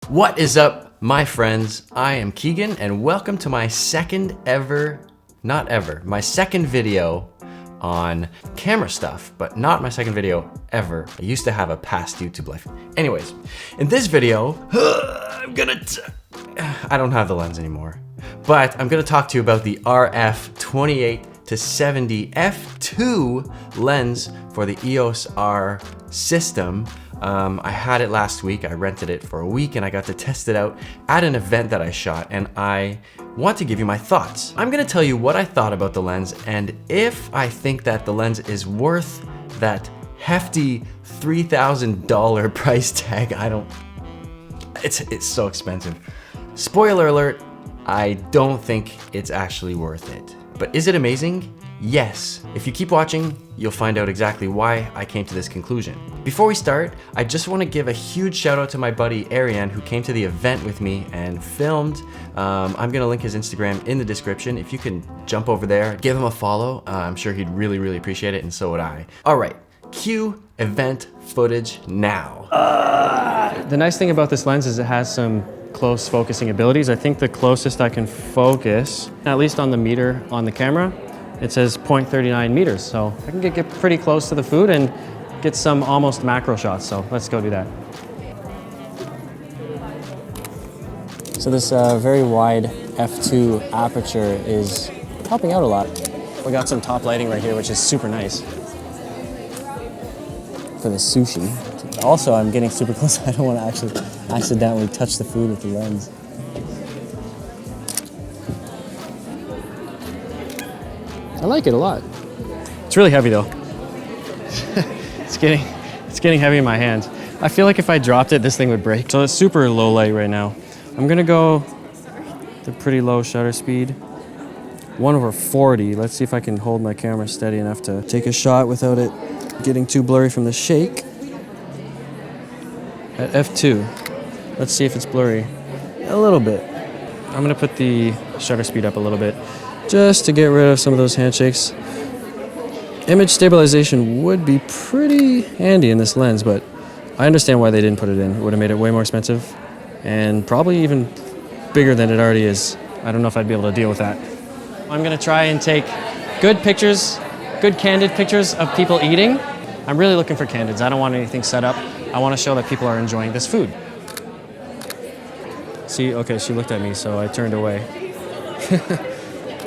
What is up, my friends? I am Keegan, and welcome to my second video on camera stuff, but not my second video ever. I used to have a past YouTube life. Anyways, in this video, I don't have the lens anymore, but I'm gonna talk to you about the RF 28-70 f2 lens for the EOS R system. I had it last week. I rented it for a week and I got to test it out at an event that I shot, and I want to give you my thoughts. I'm gonna tell you what I thought about the lens and if I think that the lens is worth that hefty $3,000 price tag. It's so expensive. Spoiler alert, I don't think it's actually worth it. But is it amazing? Yes. If you keep watching, you'll find out exactly why I came to this conclusion. Before we start, I just want to give a huge shout out to my buddy Ariane, who came to the event with me and filmed. I'm gonna link his Instagram in the description. If you can jump over there, give him a follow. I'm sure he'd really appreciate it, and so would I. All right, cue event footage now. The nice thing about this lens is it has some close focusing abilities. I think the closest I can focus, at least on the meter on the camera, it says 0.39 meters. So I can get pretty close to the food and get some almost macro shots. So let's go do that. So this very wide f2 aperture is helping out a lot. We got some top lighting right here, which is super nice for the sushi. Also, I'm getting super close. I don't want to actually accidentally touch the food with the lens. I like it a lot. It's really heavy though. It's getting heavy in my hands. I feel like if I dropped it, this thing would break. So it's super low light right now. I'm gonna go the pretty low shutter speed, 1/40. Let's see if I can hold my camera steady enough to take a shot without it getting too blurry from the shake. At f2, let's see if it's blurry. A little bit. I'm gonna put the shutter speed up a little bit just to get rid of some of those handshakes. Image stabilization would be pretty handy in this lens, but I understand why they didn't put it in. It would have made it way more expensive and probably even bigger than it already is. I don't know if I'd be able to deal with that. I'm gonna try and take good pictures, good candid pictures of people eating. I'm really looking for candids. I don't want anything set up. I want to show that people are enjoying this food. See, okay, she looked at me, so I turned away.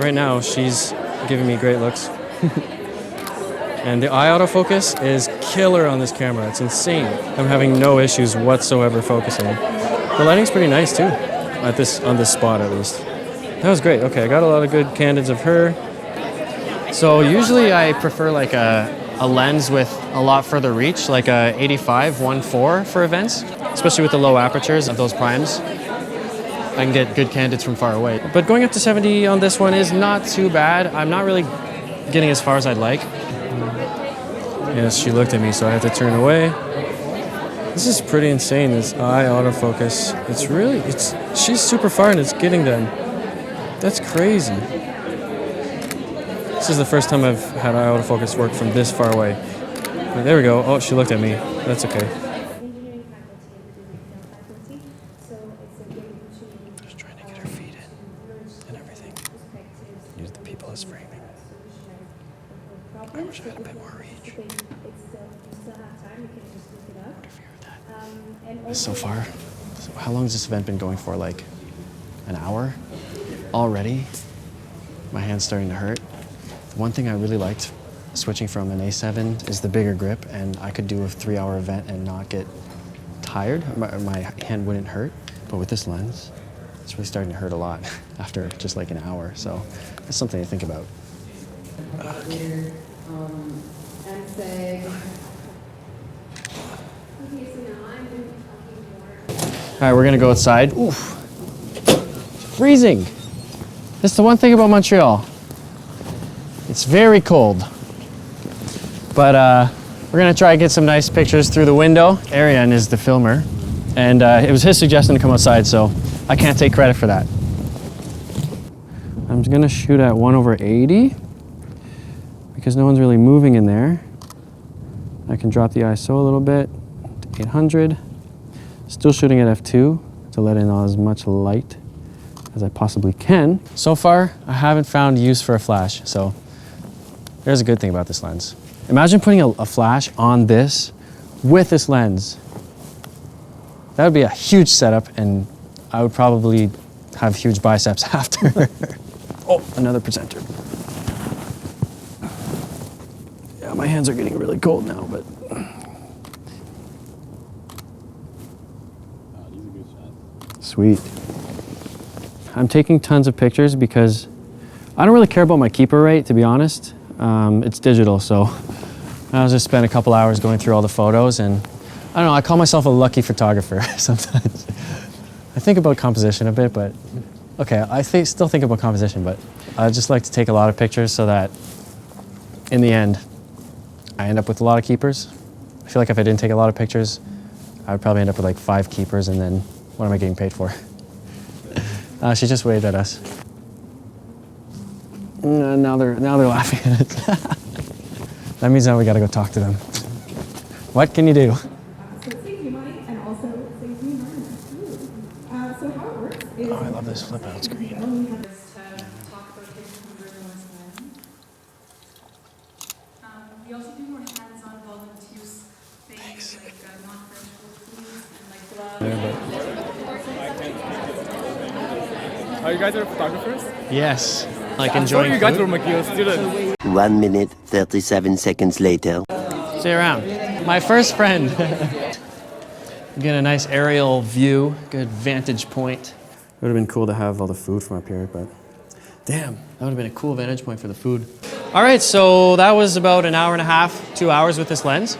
Right now, she's giving me great looks. And the eye autofocus is killer on this camera. It's insane. I'm having no issues whatsoever focusing. The lighting's pretty nice too, on this spot at least. That was great. Okay, I got a lot of good candids of her. So usually I prefer like a lens with a lot further reach, like a 85-1.4 for events, especially with the low apertures of those primes. I can get good candids from far away. But going up to 70 on this one is not too bad. I'm not really getting as far as I'd like. Yes, she looked at me, so I had to turn away. This is pretty insane, this eye autofocus. She's super far and it's getting them. That's crazy. This is the first time I've had eye autofocus work from this far away. There we go. Oh, she looked at me. That's okay. Just trying to get her feet in and everything. Use the people as framing. I wish I had a bit more reach. What if you heard that? So far, how long has this event been going for? Like an hour? Already? My hand's starting to hurt. One thing I really liked switching from an A7 is the bigger grip, and I could do a 3-hour event and not get tired. My hand wouldn't hurt, but with this lens, it's really starting to hurt a lot after just like an hour. So that's something to think about. Okay. All right, we're gonna go outside. Oof, freezing. That's the one thing about Montreal. It's very cold. But we're gonna try and get some nice pictures through the window. Ariane is the filmer, and it was his suggestion to come outside, so I can't take credit for that. I'm gonna shoot at 1/80 because no one's really moving in there. I can drop the ISO a little bit to 800. Still shooting at f2. to let in as much light as I possibly can. So far, I haven't found use for a flash, so there's a good thing about this lens. Imagine putting a flash on this with this lens. That would be a huge setup, and I would probably have huge biceps after. Oh, another presenter. Yeah, my hands are getting really cold now, but. Sweet. I'm taking tons of pictures because I don't really care about my keeper rate, to be honest. It's digital, so I'll just spend a couple hours going through all the photos, and I don't know, I call myself a lucky photographer sometimes. I think about composition a bit, but okay, still think about composition, but I just like to take a lot of pictures so that in the end, I end up with a lot of keepers. I feel like if I didn't take a lot of pictures, I would probably end up with like 5 keepers, and then what am I getting paid for? She just waved at us. Now they're laughing at it. That means now we gotta go talk to them. What can you do? So it saves you money and also saves the environment. So how it works is... Oh, I love this flip out screen. talk about picture conversion lens. We also do more hands-on volunteers things like non-perishable foods and like gloves. You guys are photographers? Yes, like enjoying You guys were food. my students. 1 minute, 37 seconds later. Stay around. My first friend. Get a nice aerial view, good vantage point. It would have been cool to have all the food from up here, but damn, that would have been a cool vantage point for the food. All right, so that was about an hour and a half, 2 hours with this lens.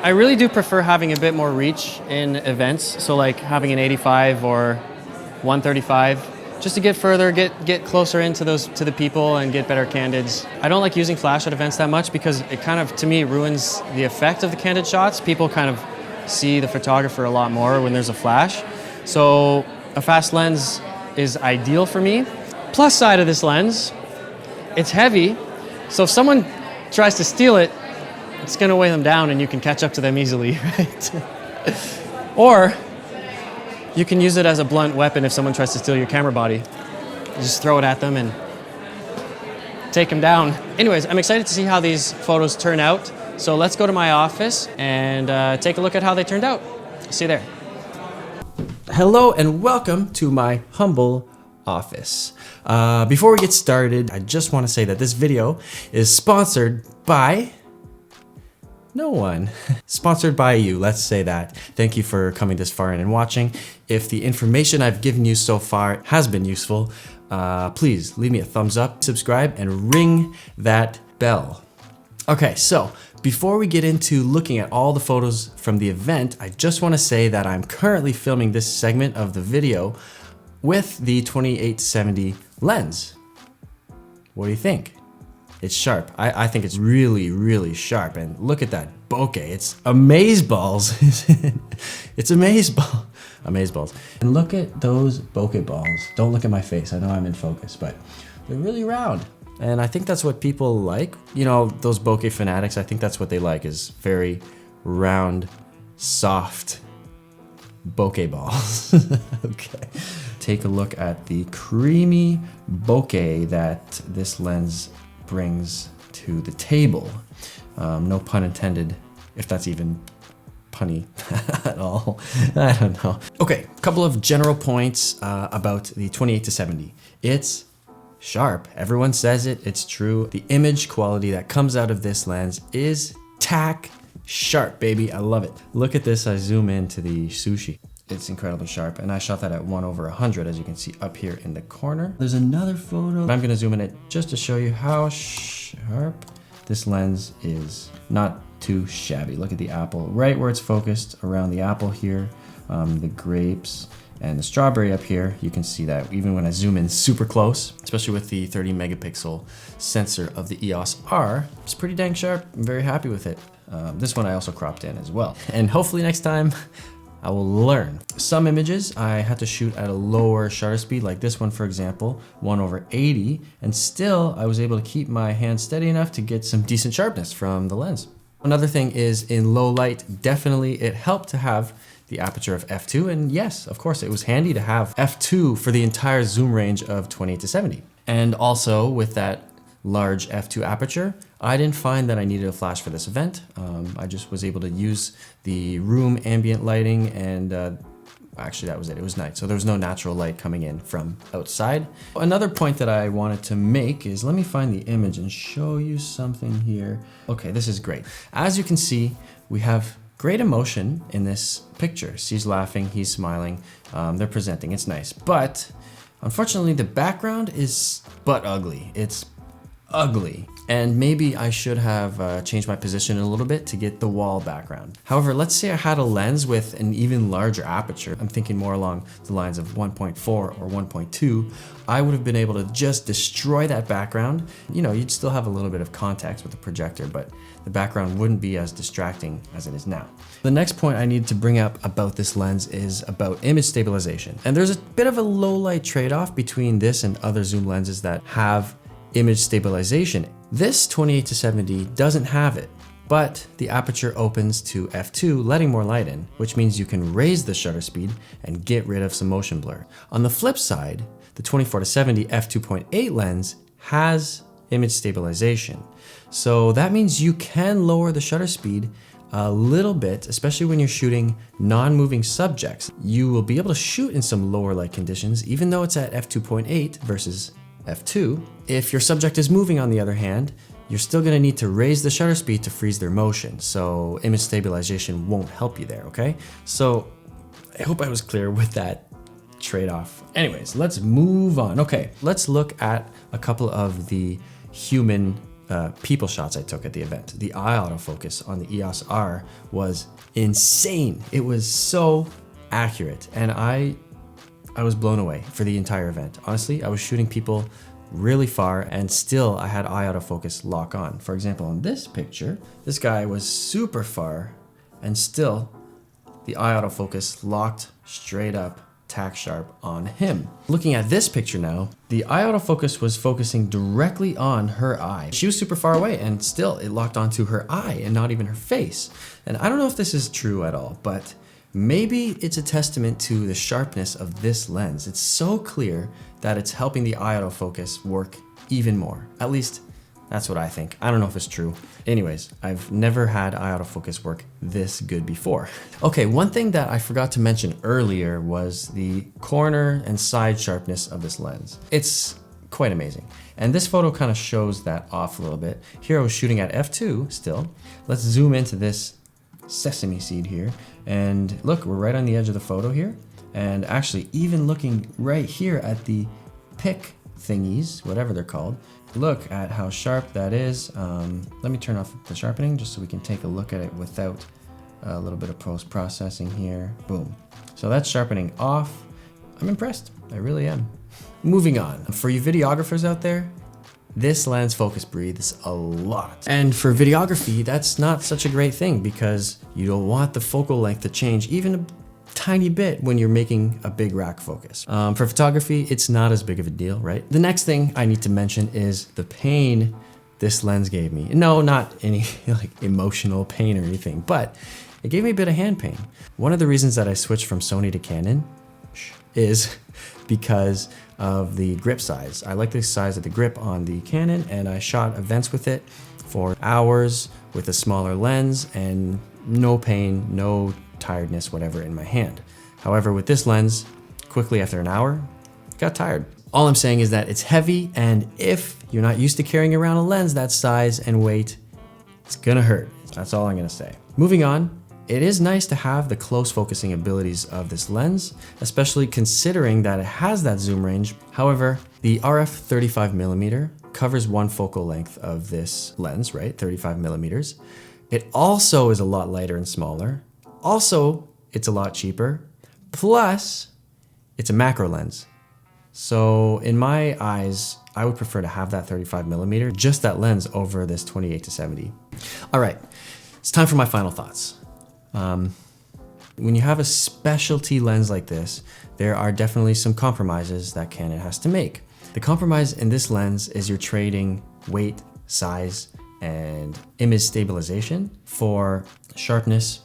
I really do prefer having a bit more reach in events, so like having an 85 or 135, just to get further, get closer into the people and get better candids. I don't like using flash at events that much because it kind of, to me, ruins the effect of the candid shots. People kind of see the photographer a lot more when there's a flash. So a fast lens is ideal for me. Plus side of this lens, it's heavy. So if someone tries to steal it, it's gonna weigh them down and you can catch up to them easily, right? Or you can use it as a blunt weapon if someone tries to steal your camera body. You just throw it at them and take them down. Anyways, I'm excited to see how these photos turn out. So let's go to my office and take a look at how they turned out. See you there. Hello and welcome to my humble office. Before we get started, I just want to say that this video is sponsored by no one. Sponsored by you, let's say that. Thank you for coming this far in and watching. If the information I've given you so far has been useful, please leave me a thumbs up, subscribe, and ring that bell. Okay, so before we get into looking at all the photos from the event, I just want to say that I'm currently filming this segment of the video with the 28-70 lens. What do you think? It's sharp. I think it's really, really sharp. And look at that bokeh. It's amazeballs. It's amazeball. Amazeballs. And look at those bokeh balls. Don't look at my face. I know I'm in focus, but they're really round. And I think that's what people like. You know, those bokeh fanatics, I think that's what they like, is very round, soft bokeh balls. Okay. Take a look at the creamy bokeh that this lens brings to the table. No pun intended, if that's even punny at all. I don't know. Okay, a couple of general points about the 28-70. It's sharp. Everyone says it. It's true. The image quality that comes out of this lens is tack sharp, baby. I love it. Look at this. I zoom into the sushi. It's incredibly sharp, and I shot that at 1/100, as you can see up here in the corner. There's another photo. I'm gonna zoom in it just to show you how sharp this lens is. Not too shabby. Look at the apple, right where it's focused, around the apple here, the grapes, and the strawberry up here. You can see that even when I zoom in super close, especially with the 30 megapixel sensor of the EOS R, it's pretty dang sharp. I'm very happy with it. This one I also cropped in as well. And hopefully next time, I will learn. Some images I had to shoot at a lower shutter speed, like this one for example, 1/80, and still I was able to keep my hand steady enough to get some decent sharpness from the lens. Another thing is in low light, definitely it helped to have the aperture of f2, and yes, of course, it was handy to have f2 for the entire zoom range of 28 to 70. And also with that large f2 aperture, I didn't find that I needed a flash for this event. I just was able to use the room ambient lighting, and actually that was it. It was night, so there was no natural light coming in from outside. Another point that I wanted to make is, let me find the image and show you something here. Okay, this is great. As you can see, we have great emotion in this picture. She's laughing, he's smiling, they're presenting, it's nice. But unfortunately, the background is but ugly. It's ugly. And maybe I should have changed my position a little bit to get the wall background. However, let's say I had a lens with an even larger aperture. I'm thinking more along the lines of 1.4 or 1.2. I would have been able to just destroy that background. You know, you'd still have a little bit of context with the projector, but the background wouldn't be as distracting as it is now. The next point I need to bring up about this lens is about image stabilization. And there's a bit of a low light trade-off between this and other zoom lenses that have image stabilization. This 28 to 70 doesn't have it, but the aperture opens to f2, letting more light in, which means you can raise the shutter speed and get rid of some motion blur. On the flip side, the 24 to 70 f2.8 lens has image stabilization. So that means you can lower the shutter speed a little bit, especially when you're shooting non-moving subjects. You will be able to shoot in some lower light conditions, even though it's at f2.8 versus f2. If your subject is moving, on the other hand, you're still gonna need to raise the shutter speed to freeze their motion. So image stabilization won't help you there, okay? So I hope I was clear with that trade-off. Anyways, let's move on. Okay, let's look at a couple of the human people shots I took at the event. The eye autofocus on the EOS R was insane. It was so accurate, and I was blown away for the entire event. Honestly, I was shooting people really far and still I had eye autofocus lock on. For example, in this picture, this guy was super far and still the eye autofocus locked straight up tack sharp on him. Looking at this picture now, the eye autofocus was focusing directly on her eye. She was super far away and still it locked onto her eye and not even her face. And I don't know if this is true at all, but maybe it's a testament to the sharpness of this lens. It's so clear that it's helping the eye autofocus work even more. At least that's what I think. I don't know if it's true. Anyways, I've never had eye autofocus work this good before. Okay, one thing that I forgot to mention earlier was the corner and side sharpness of this lens. It's quite amazing. And this photo kind of shows that off a little bit. Here I was shooting at f2 still. Let's zoom into this sesame seed here. And look, we're right on the edge of the photo here. And actually, even looking right here at the pick thingies, whatever they're called, look at how sharp that is. Let me turn off the sharpening just so we can take a look at it without a little bit of post-processing here. Boom. So that's sharpening off. I'm impressed. I really am. Moving on. For you videographers out there, this lens focus breathes a lot. And for videography, that's not such a great thing because you don't want the focal length to change even a tiny bit when you're making a big rack focus. For photography, it's not as big of a deal, right? The next thing I need to mention is the pain this lens gave me. No, not any like emotional pain or anything, but it gave me a bit of hand pain. One of the reasons that I switched from Sony to Canon is because of the grip size. I like the size of the grip on the Canon, and I shot events with it for hours with a smaller lens and no pain, no tiredness, whatever in my hand. However, with this lens, quickly after an hour, it got tired. All I'm saying is that it's heavy, and if you're not used to carrying around a lens that size and weight, it's gonna hurt. That's all I'm gonna say. Moving on, it is nice to have the close focusing abilities of this lens, especially considering that it has that zoom range. However, the RF 35mm covers one focal length of this lens, right? 35mm. It also is a lot lighter and smaller. Also, it's a lot cheaper. Plus, it's a macro lens. So in my eyes, I would prefer to have that 35mm, just that lens over this 28 to 70. All right, it's time for my final thoughts. When you have a specialty lens like this, there are definitely some compromises that Canon has to make. The compromise in this lens is you're trading weight, size, and image stabilization for sharpness,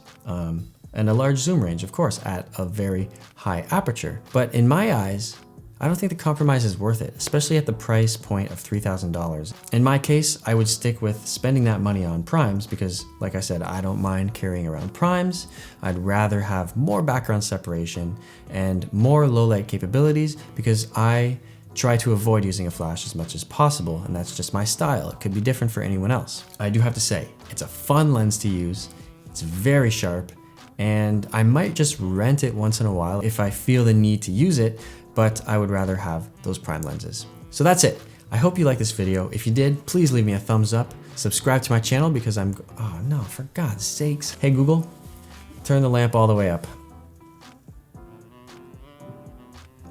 and a large zoom range, of course, at a very high aperture. But in my eyes, I don't think the compromise is worth it, especially at the price point of $3,000. In my case, I would stick with spending that money on primes because, like I said, I don't mind carrying around primes. I'd rather have more background separation and more low light capabilities because I try to avoid using a flash as much as possible, and that's just my style. It could be different for anyone else. I do have to say, it's a fun lens to use, it's very sharp, and I might just rent it once in a while if I feel the need to use it, but I would rather have those prime lenses. So that's it. I hope you liked this video. If you did, please leave me a thumbs up. Subscribe to my channel because oh no, for God's sakes. Hey Google, turn the lamp all the way up.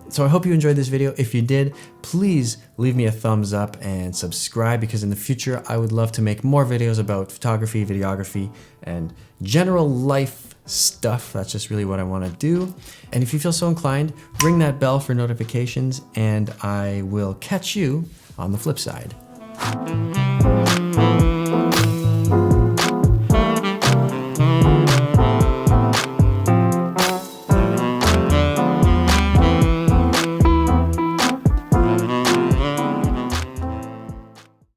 So I hope you enjoyed this video. If you did, please leave me a thumbs up and subscribe because in the future, I would love to make more videos about photography, videography, and general life stuff. That's just really what I want to do. And if you feel so inclined, ring that bell for notifications and I will catch you on the flip side.